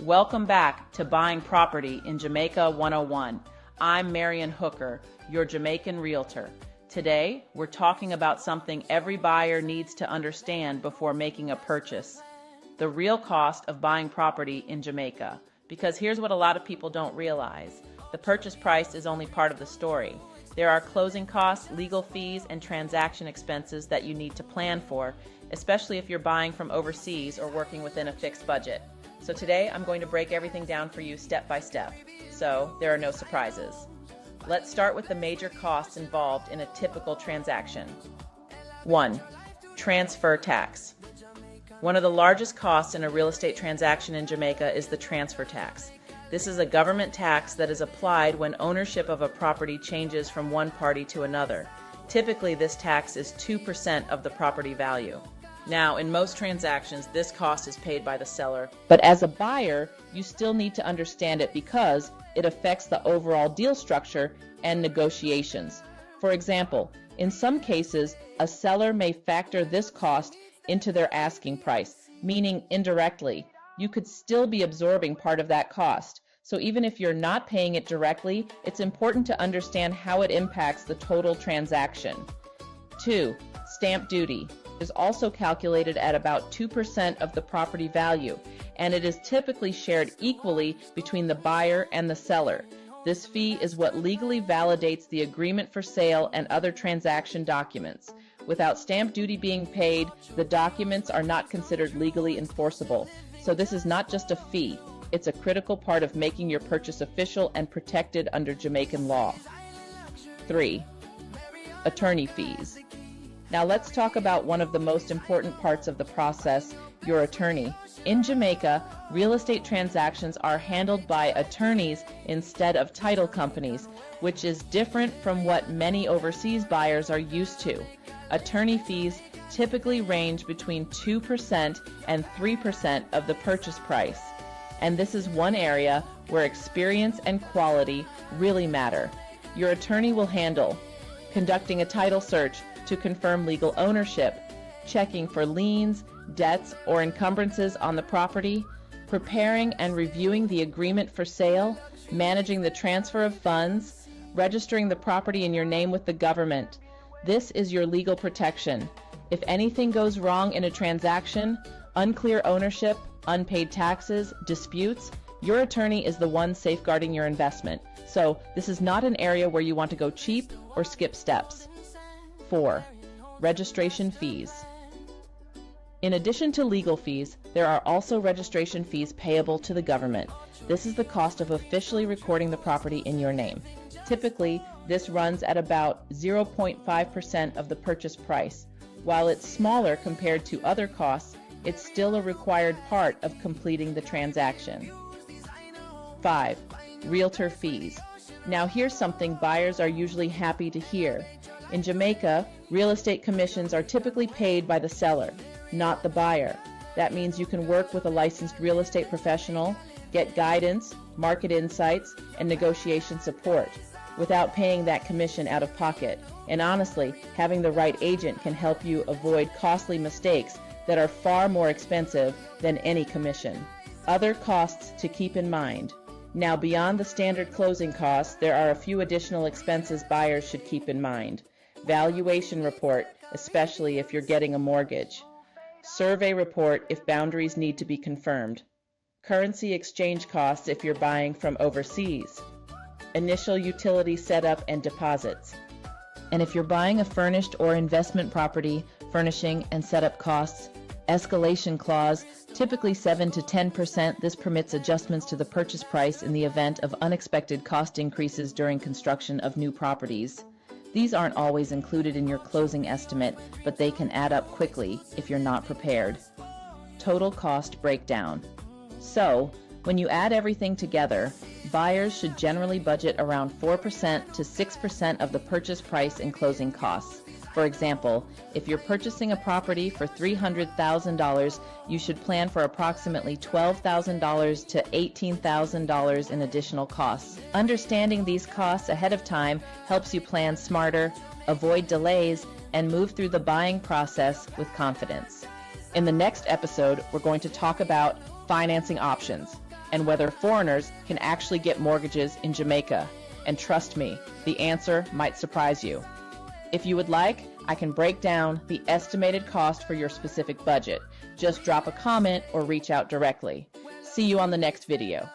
Welcome back to Buying Property in Jamaica 101. I'm Marion Hooker, your Jamaican realtor. Today, we're talking about something every buyer needs to understand before making a purchase: the real cost of buying property in Jamaica. Because here's what a lot of people don't realize: the purchase price is only part of the story. There are closing costs, legal fees, and transaction expenses that you need to plan for, especially if you're buying from overseas or working within a fixed budget. So today I'm going to break everything down for you step by step, so there are no surprises. Let's start with the major costs involved in a typical transaction. 1. Transfer tax. One of the largest costs in a real estate transaction in Jamaica is the transfer tax. This is a government tax that is applied when ownership of a property changes from one party to another. Typically, this tax is 2% of the property value. Now, in most transactions, this cost is paid by the seller, but as a buyer, you still need to understand it because it affects the overall deal structure and negotiations. For example, in some cases, a seller may factor this cost into their asking price, meaning indirectly, you could still be absorbing part of that cost. So even if you're not paying it directly, it's important to understand how it impacts the total transaction. 2. Stamp duty is also calculated at about 2% of the property value, and it is typically shared equally between the buyer and the seller. This fee is what legally validates the agreement for sale and other transaction documents. Without stamp duty being paid, the documents are not considered legally enforceable. So this is not just a fee, it's a critical part of making your purchase official and protected under Jamaican law. 3. Attorney fees. Now let's talk about one of the most important parts of the process: your attorney. In Jamaica, real estate transactions are handled by attorneys instead of title companies, which is different from what many overseas buyers are used to. Attorney fees typically range between 2% and 3% of the purchase price. And this is one area where experience and quality really matter. Your attorney will handle conducting a title search to confirm legal ownership, checking for liens, debts, or encumbrances on the property, preparing and reviewing the agreement for sale, managing the transfer of funds, registering the property in your name with the government. This is your legal protection. If anything goes wrong in a transaction, unclear ownership, unpaid taxes, disputes, your attorney is the one safeguarding your investment. So this is not an area where you want to go cheap or skip steps. 4. Registration fees. In addition to legal fees, there are also registration fees payable to the government. This is the cost of officially recording the property in your name. Typically, this runs at about 0.5% of the purchase price. While it's smaller compared to other costs, it's still a required part of completing the transaction. 5. Realtor fees. Now here's something buyers are usually happy to hear. In Jamaica, real estate commissions are typically paid by the seller, not the buyer. That means you can work with a licensed real estate professional, get guidance, market insights, and negotiation support without paying that commission out of pocket. And honestly, having the right agent can help you avoid costly mistakes that are far more expensive than any commission. Other costs to keep in mind. Now, beyond the standard closing costs, there are a few additional expenses buyers should keep in mind. Valuation report, especially if you're getting a mortgage. Survey report if boundaries need to be confirmed. Currency exchange costs if you're buying from overseas. Initial utility setup and deposits. And if you're buying a furnished or investment property, furnishing and setup costs. Escalation clause, typically 7 to 10%. This permits adjustments to the purchase price in the event of unexpected cost increases during construction of new properties. These aren't always included in your closing estimate, but they can add up quickly if you're not prepared. Total cost breakdown. So, when you add everything together, buyers should generally budget around 4% to 6% of the purchase price in closing costs. For example, if you're purchasing a property for $300,000, you should plan for approximately $12,000 to $18,000 in additional costs. Understanding these costs ahead of time helps you plan smarter, avoid delays, and move through the buying process with confidence. In the next episode, we're going to talk about financing options. and whether foreigners can actually get mortgages in Jamaica. And trust me, the answer might surprise you. If you would like, I can break down the estimated cost for your specific budget. Just drop a comment or reach out directly. See you on the next video.